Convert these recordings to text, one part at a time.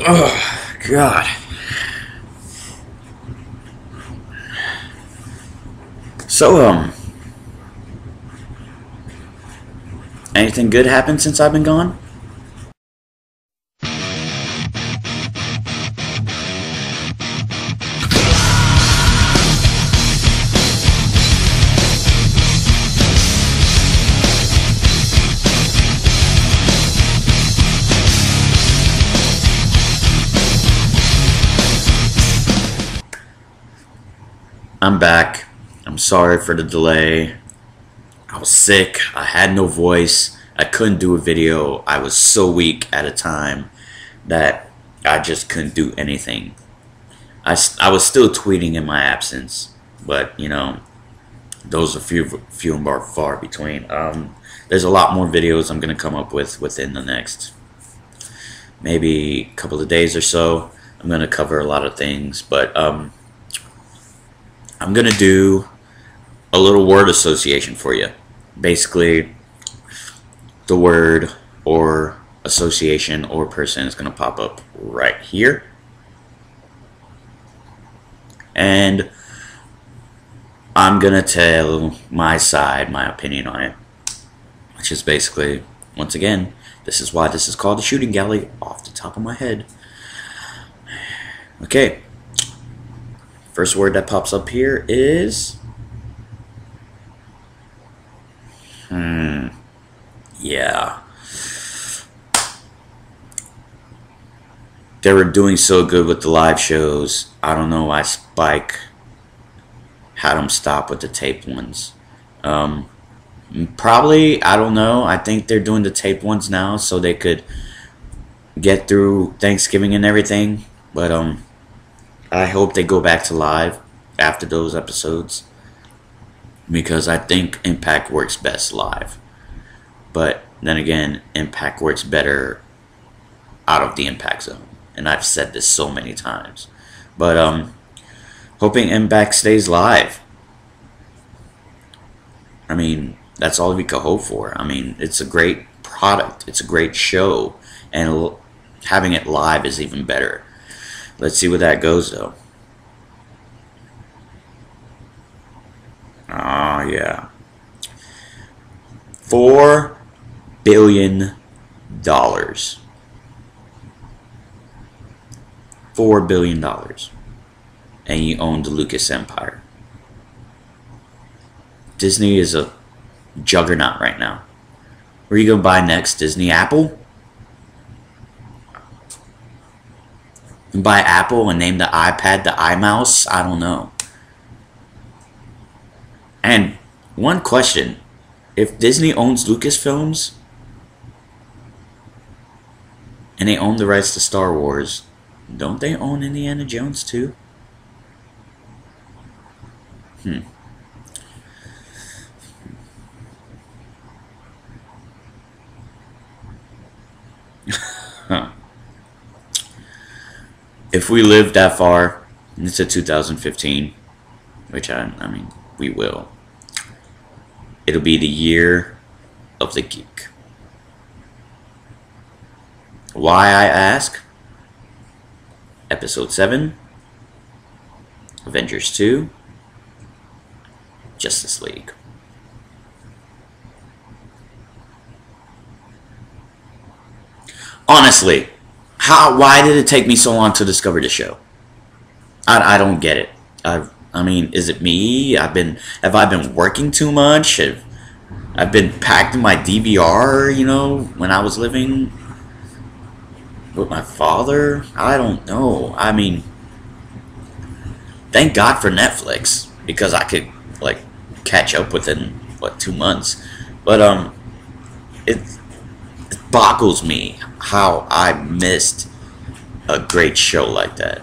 Oh, God. So, anything good happened since I've been gone? I'm back. I'm sorry for the delay. I was sick. I had no voice. I couldn't do a video. I was so weak at a time that I just couldn't do anything. I was still tweeting in my absence, but you know, those are few and far between. There's a lot more videos I'm gonna come up with within the next maybe a couple of days or so. I'm gonna cover a lot of things, but I'm gonna do a little word association for you. Basically, the word or association or person is gonna pop up right here, and I'm gonna tell my side, my opinion on it, which is basically, once again, this is why this is called the shooting gallery off the top of my head. Okay. First word that pops up here is yeah. They were doing so good with the live shows. I don't know why Spike had them stop with the taped ones. Probably, I don't know. I think they're doing the taped ones now so they could get through Thanksgiving and everything. But I hope they go back to live after those episodes, because I think Impact works best live. But then again, Impact works better out of the Impact Zone, and I've said this so many times. But hoping Impact stays live. I mean, that's all we could hope for. I mean, it's a great product. It's a great show, and having it live is even better. Let's see where that goes, though. Oh, yeah. $4 billion. $4 billion. And you own the Lucas Empire. Disney is a juggernaut right now. Where are you going to buy next? Disney? Apple? Buy Apple and name the iPad the iMouse? I don't know. And one question. If Disney owns Lucasfilms and they own the rights to Star Wars, don't they own Indiana Jones too? Huh. If we live that far into 2015, which I mean, we will, it'll be the year of the geek. Why, I ask? Episode 7, Avengers 2, Justice League. Honestly, why did it take me so long to discover the show? I don't get it. I mean, is it me? Have I been working too much? I've been packed in my DVR, you know, when I was living with my father? I don't know. I mean, thank God for Netflix, because I could, like, catch up within, what, 2 months. But, it boggles me how I missed a great show like that.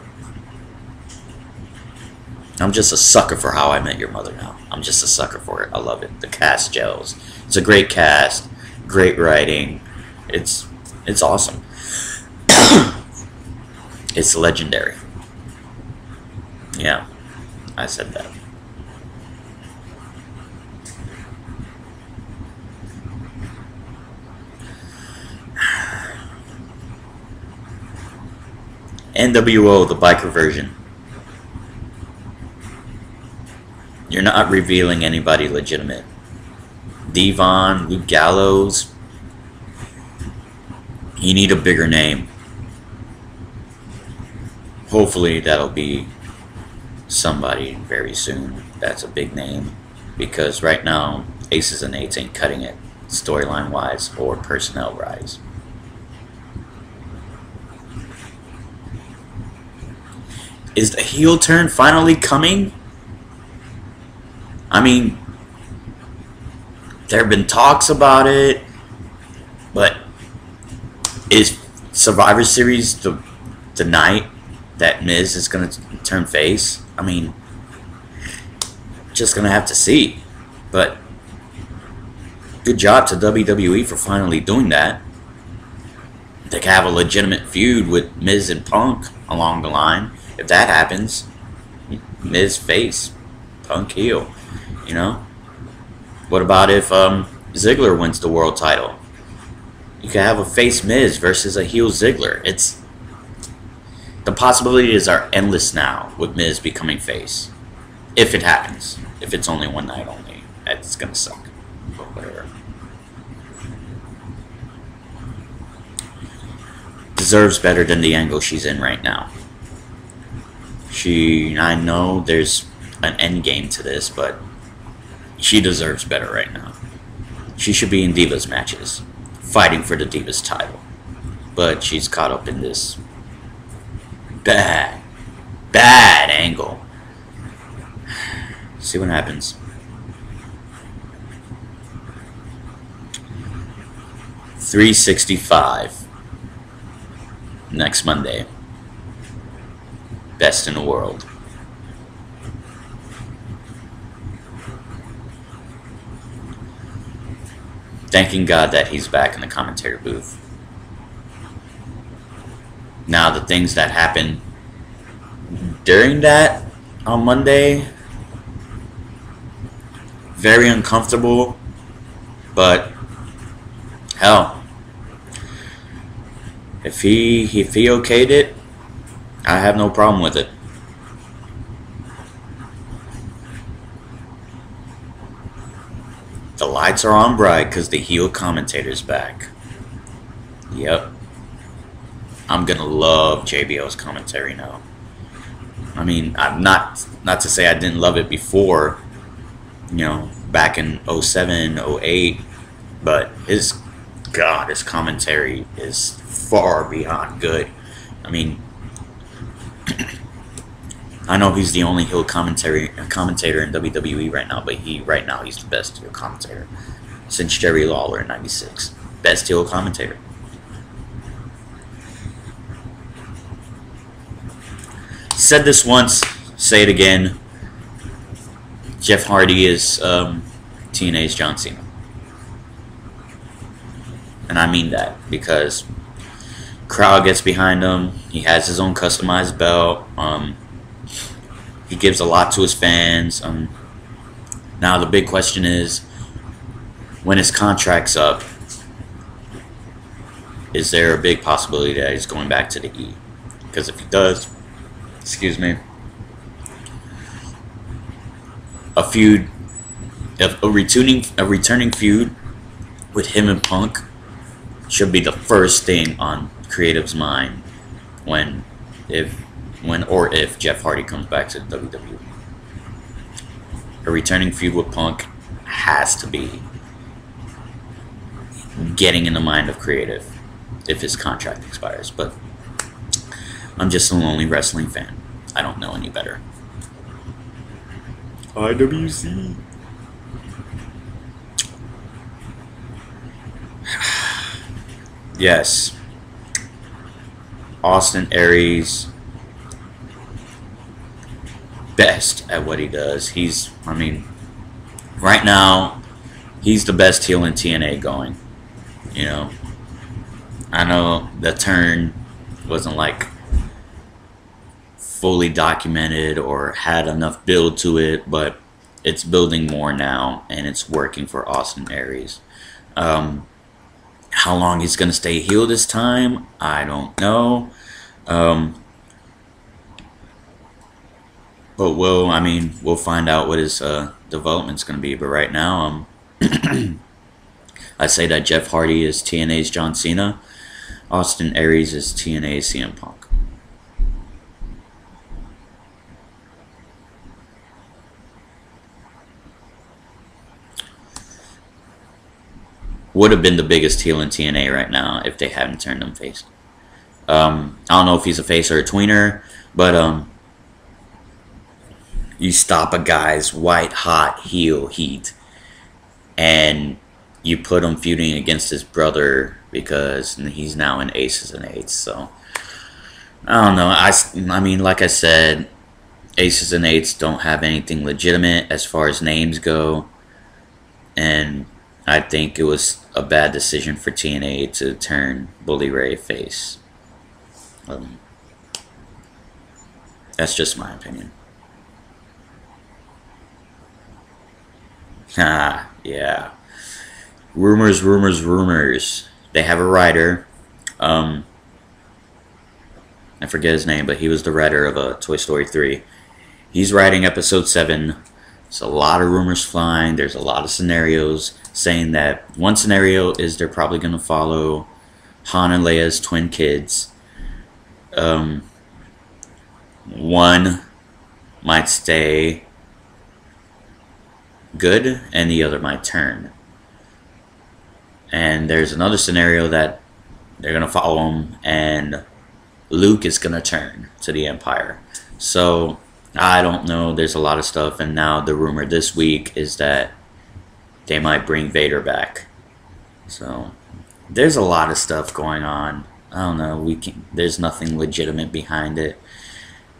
I'm just a sucker for How I Met Your Mother now. I'm just a sucker for it. I love it. The cast gels. It's a great cast, great writing. It's awesome. It's legendary. Yeah, I said that. NWO, the biker version. You're not revealing anybody legitimate. Devon, Luke Gallows. You need a bigger name. Hopefully that'll be somebody very soon that's a big name. Because right now, Aces and Eights ain't cutting it, storyline wise or personnel wise. Is the heel turn finally coming? I mean, there have been talks about it, but is Survivor Series the night that Miz is going to turn face? I mean, just going to have to see. But good job to WWE for finally doing that. They can have a legitimate feud with Miz and Punk along the line. If that happens, Miz face, Punk heel. You know? What about if Ziggler wins the world title? You could have a face Miz versus a heel Ziggler. It's the possibilities are endless now with Miz becoming face. If it happens. If it's only one night only. That's gonna suck. But whatever. Deserves better than the angle she's in right now. I know there's an end game to this, but she deserves better right now. She should be in Divas matches, fighting for the Divas title. But she's caught up in this bad angle. See what happens. $365 next Monday. Best in the world. Thanking God that he's back in the commentary booth. Now, the things that happened during that on Monday, very uncomfortable, but hell, if he okayed it, I have no problem with it. The lights are on bright because the heel commentator's back. Yep. I'm gonna love JBL's commentary now. I mean, I'm not to say I didn't love it before, you know, back in 07, 08, but his commentary is far beyond good. I mean, I know he's the only heel commentator in WWE right now, but right now he's the best heel commentator since Jerry Lawler in '96. Best heel commentator. Said this once, say it again. Jeff Hardy is TNA's John Cena. And I mean that because crowd gets behind him. He has his own customized belt. He gives a lot to his fans. Now the big question is, when his contract's up, is there a big possibility that he's going back to the E? Because if he does, excuse me, a returning feud with him and Punk should be the first thing on creative's mind when if Jeff Hardy comes back to the WWE. A returning feud with Punk has to be getting in the mind of creative if his contract expires. But I'm just a lonely wrestling fan. I don't know any better. IWC. Yes. Austin Aries, best at what he does. Right now, he's the best heel in TNA going. You know, I know the turn wasn't like fully documented or had enough build to it, but it's building more now, and it's working for Austin Aries. How long he's going to stay heel this time, I don't know. But we'll find out what his development's going to be. But right now, I say that Jeff Hardy is TNA's John Cena. Austin Aries is TNA's CM Punk. Would have been the biggest heel in TNA right now if they hadn't turned him face. I don't know if he's a face or a tweener, but you stop a guy's white hot heel heat, and you put him feuding against his brother because he's now in Aces and Eights. So I don't know. I mean, like I said, Aces and Eights don't have anything legitimate as far as names go, and I think it was a bad decision for TNA to turn Bully Ray face. That's just my opinion. Yeah. Rumors. They have a writer. I forget his name, but he was the writer of Toy Story 3. He's writing episode 7. There's a lot of rumors flying. There's a lot of scenarios saying that one scenario is they're probably going to follow Han and Leia's twin kids. One might stay good and the other might turn. And there's another scenario that they're going to follow him and Luke is going to turn to the Empire. So I don't know. There's a lot of stuff. And now the rumor this week is that they might bring Vader back. So there's a lot of stuff going on. I don't know. There's nothing legitimate behind it.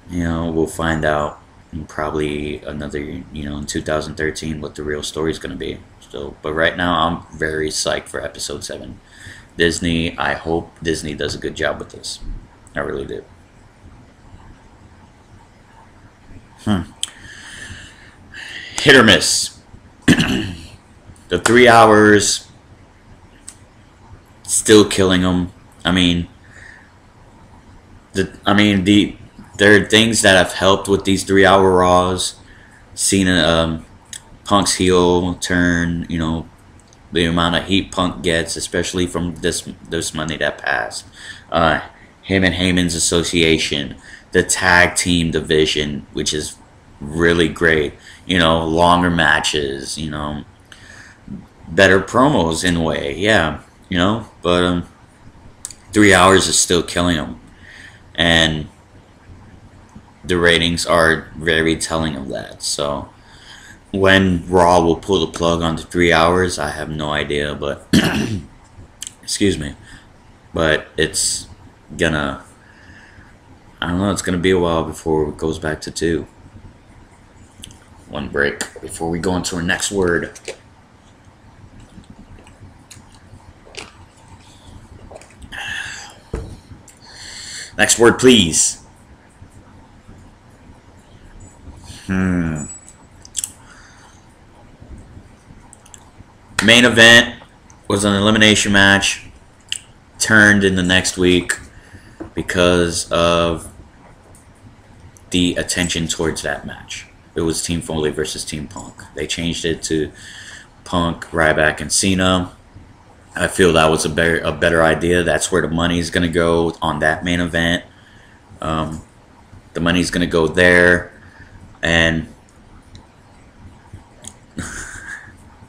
We'll find out in probably another, in 2013 what the real story is going to be. So, but right now I'm very psyched for episode 7. Disney, I hope Disney does a good job with this. I really do. Hit or miss. The 3 hours still killing them. There are things that have helped with these 3-hour Raws. Cena, Punk's heel turn, the amount of heat Punk gets, especially from this Monday that passed. Him and Heyman's association, the tag team division, which is really great. Longer matches, better promos in a way, yeah. But 3 hours is still killing them. And the ratings are very telling of that. So when Raw will pull the plug on the 3 hours, I have no idea, but excuse me. But it's gonna, I don't know, it's gonna be a while before it goes back to 2. One break before we go into our next word. Next word, please. Main event was an elimination match. Turned in the next week because of the attention towards that match. It was Team Foley versus Team Punk. They changed it to Punk, Ryback, and Cena. I feel that was a better idea. That's where the money's going to go on that main event. The money's going to go there. And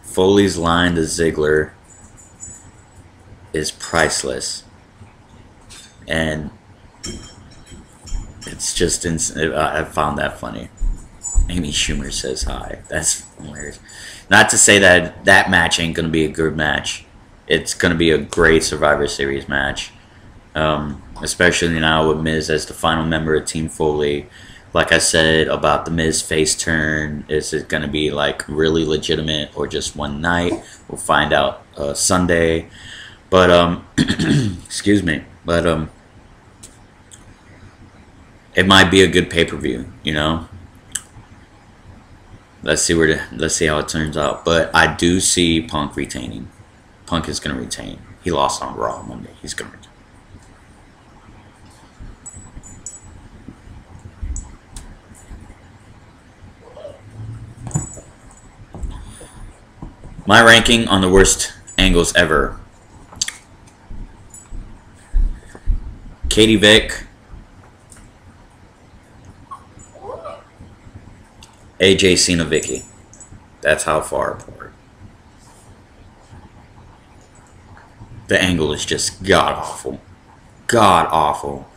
Foley's line to Ziggler is priceless. And it's just, I found that funny. Amy Schumer says hi. That's hilarious. Not to say that that match ain't going to be a good match. It's going to be a great Survivor Series match. Especially now with Miz as the final member of Team Foley. Like I said about the Miz face turn, is it going to be like really legitimate or just one night? We'll find out Sunday. But excuse me. But it might be a good pay-per-view, Let's see how it turns out. But I do see Punk retaining. Punk is going to retain. He lost on Raw Monday. He's going to retain. My ranking on the worst angles ever. Katie Vick, AJ Cena Vicky. That's how far apart. The angle is just god awful. God awful.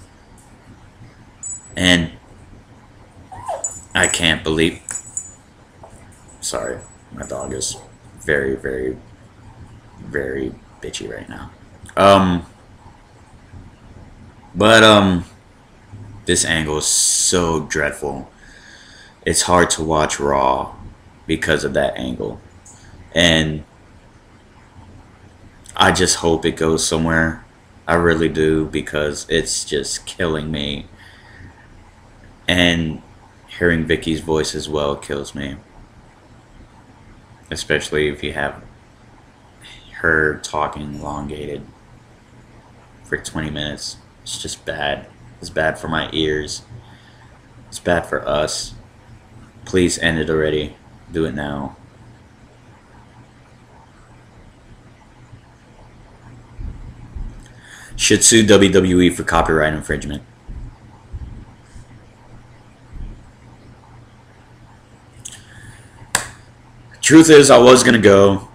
And I can't believe. Sorry, my dog is very, very, very bitchy right now. But this angle is so dreadful. It's hard to watch Raw because of that angle. And I just hope it goes somewhere. I really do, because it's just killing me. And hearing Vicky's voice as well kills me. Especially if you have her talking elongated for 20 minutes. It's just bad. It's bad for my ears. It's bad for us. Please end it already. Do it now. Should sue WWE for copyright infringement. Truth is, I was gonna go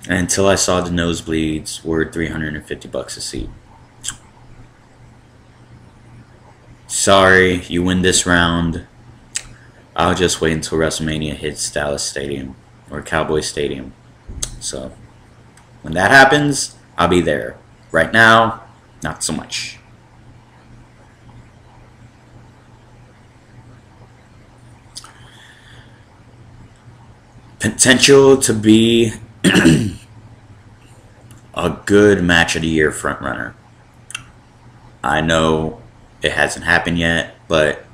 until I saw the nosebleeds were $350 a seat. Sorry, you win this round. I'll just wait until WrestleMania hits Dallas Stadium or Cowboy Stadium. So when that happens, I'll be there. Right now, not so much. Potential to be a good match of the year frontrunner. I know it hasn't happened yet, but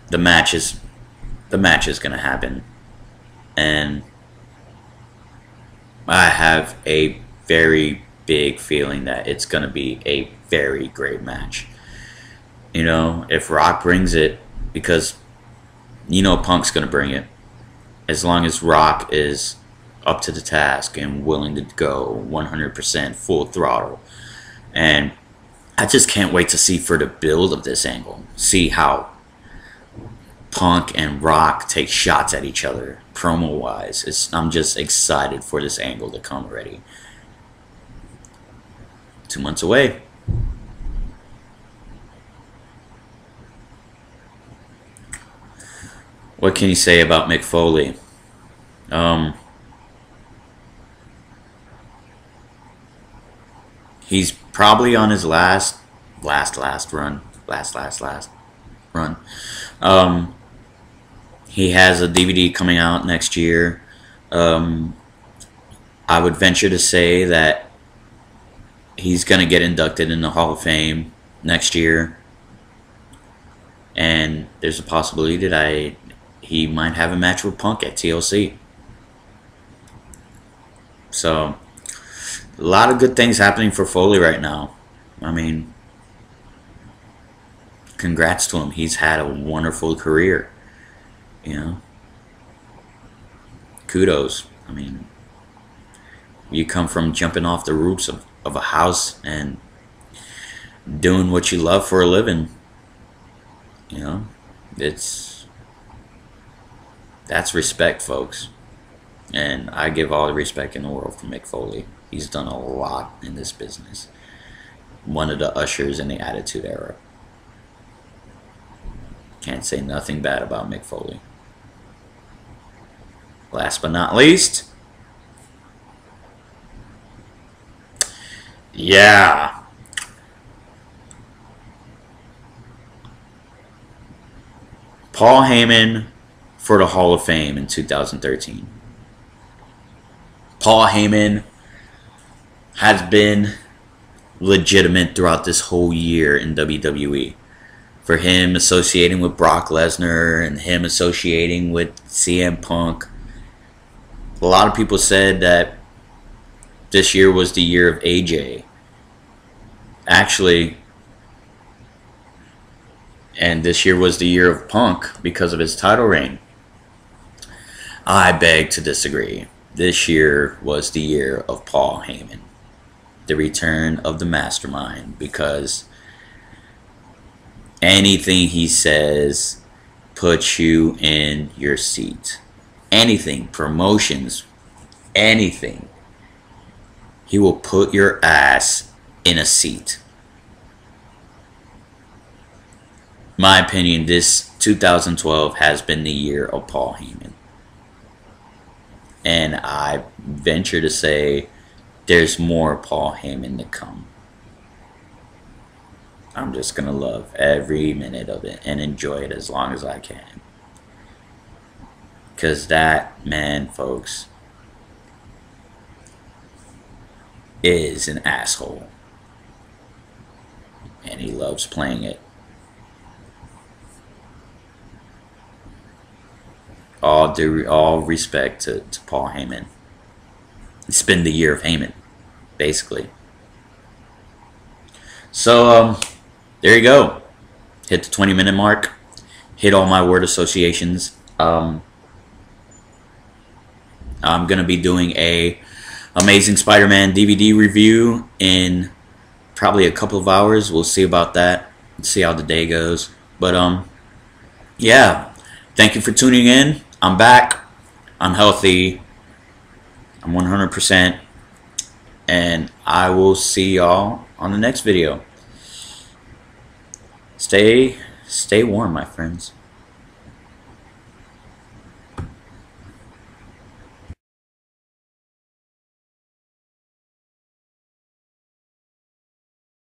the match is going to happen, and I have a very big feeling that it's going to be a very great match. You know, if Rock brings it, because you know Punk's going to bring it, as long as Rock is up to the task and willing to go 100% full throttle. And I just can't wait to see for the build of this angle. See how Punk and Rock take shots at each other promo-wise. I'm just excited for this angle to come already. 2 months away. What can you say about Mick Foley? He's probably on his last run. He has a DVD coming out next year. I would venture to say that he's going to get inducted in the Hall of Fame next year. And there's a possibility that he might have a match with Punk at TLC. So, a lot of good things happening for Foley right now. I mean, congrats to him. He's had a wonderful career. You know? Kudos. I mean, you come from jumping off the roofs of a house and doing what you love for a living. You know? That's respect, folks. And I give all the respect in the world for Mick Foley. He's done a lot in this business. One of the ushers in the Attitude Era. Can't say nothing bad about Mick Foley. Last but not least, yeah, Paul Heyman for the Hall of Fame in 2013. Paul Heyman has been legitimate throughout this whole year in WWE. For him associating with Brock Lesnar and him associating with CM Punk. A lot of people said that this year was the year of AJ. Actually, and this year was the year of Punk because of his title reign. I beg to disagree. This year was the year of Paul Heyman, the return of the mastermind, because anything he says puts you in your seat. Anything, promotions, anything. He will put your ass in a seat. My opinion, this 2012 has been the year of Paul Heyman. And I venture to say there's more Paul Heyman to come. I'm just going to love every minute of it and enjoy it as long as I can. Because that man, folks, is an asshole. And he loves playing it. All respect to Paul Heyman. It's been the year of Heyman, basically. So, there you go. Hit the 20-minute mark. Hit all my word associations. I'm going to be doing a Amazing Spider-Man DVD review in probably a couple of hours. We'll see about that. See how the day goes. But, yeah. Thank you for tuning in. I'm back. I'm healthy. I'm 100%. And I will see y'all on the next video. Stay warm, my friends.